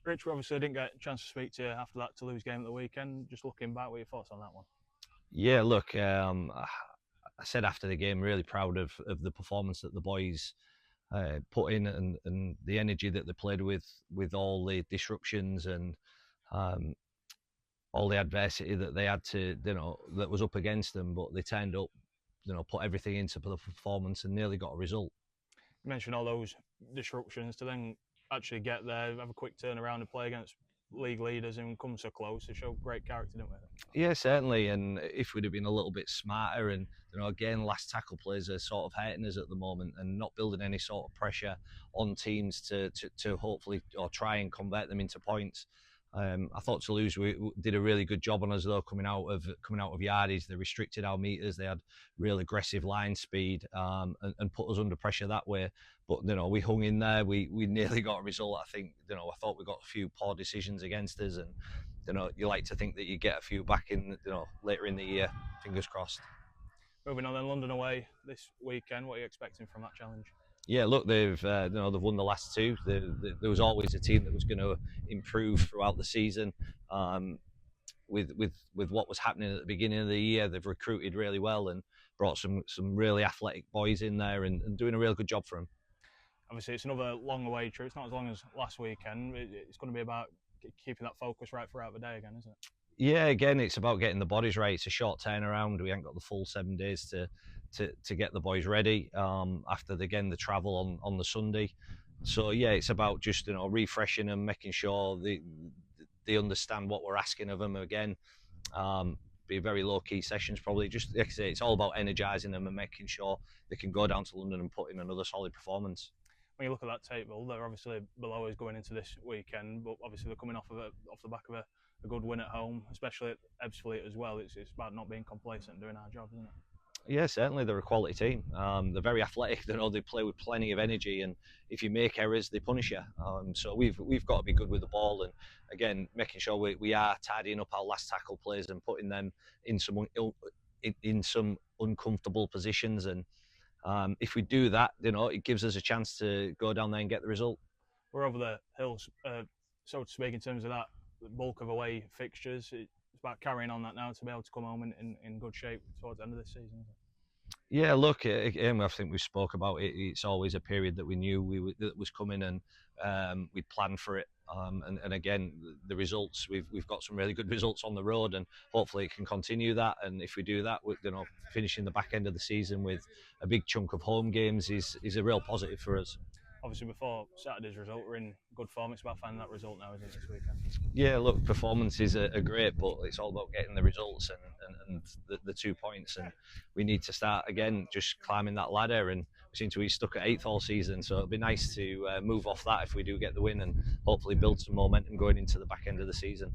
Rich, we obviously didn't get a chance to speak to you after that Toulouse game at the weekend. Just looking back, what are your thoughts on that one? Yeah, look, I said after the game, really proud of the performance that the boys put in and the energy that they played with all the disruptions and um, all the adversity that they had to, that was up against them. But they turned up, put everything into the performance and nearly got a result. You mentioned all those disruptions to then actually get there, have a quick turnaround and play against league leaders and come so close. They showed great character, didn't we? Yeah, certainly. And if we'd have been a little bit smarter, and again, last tackle plays are sort of hurting us at the moment, and not building any sort of pressure on teams to hopefully or try and convert them into points. I thought Toulouse did a really good job on us though, coming out of yardage. They restricted our meters. They had real aggressive line speed and put us under pressure that way. But we hung in there. We nearly got a result. I think I thought we got a few poor decisions against us, and you like to think that you get a few back in later in the year. Fingers crossed. Moving on then, London away this weekend. What are you expecting from that challenge? Yeah, look, they've they've won the last two. There was always a team that was going to improve throughout the season. With what was happening at the beginning of the year, they've recruited really well and brought some really athletic boys in there and doing a real good job for them. Obviously, it's another long away trip. It's not as long as last weekend. It's going to be about keeping that focus right throughout the day again, isn't it? Yeah, again, it's about getting the bodies right. It's a short turnaround. We haven't got the full 7 days to get the boys ready after the travel on the Sunday. So yeah, it's about just refreshing them, making sure they understand what we're asking of them again. Be very low key sessions probably. Just like I say, it's all about energising them and making sure they can go down to London and put in another solid performance. When you look at that table, they're obviously below us going into this weekend, but obviously they're coming off the back of a good win at home, especially at Ebbsfleet as well. It's about not being complacent and doing our job, isn't it? Yeah, certainly they're a quality team. They're very athletic. They play with plenty of energy, and if you make errors, they punish you. So we've got to be good with the ball, and again, making sure we are tidying up our last tackle plays and putting them in some uncomfortable positions. And if we do that, it gives us a chance to go down there and get the result. We're over the hills, so to speak, in terms of that bulk of away fixtures. It's about carrying on that now to be able to come home in good shape towards the end of this season, isn't it? Yeah, look, again, I think we spoke about it. It's always a period that we knew that was coming, and we planned for it. And again, the results we've got some really good results on the road, and hopefully it can continue that. And if we do that, finishing the back end of the season with a big chunk of home games is a real positive for us. Obviously, before Saturday's result, we're in good form. It's about finding that result now, isn't it, this weekend? Yeah, look, performances are great, but it's all about getting the results and the 2 points. And we need to start again, just climbing that ladder. And we seem to be stuck at 8th all season, so it'll be nice to move off that if we do get the win and hopefully build some momentum going into the back end of the season.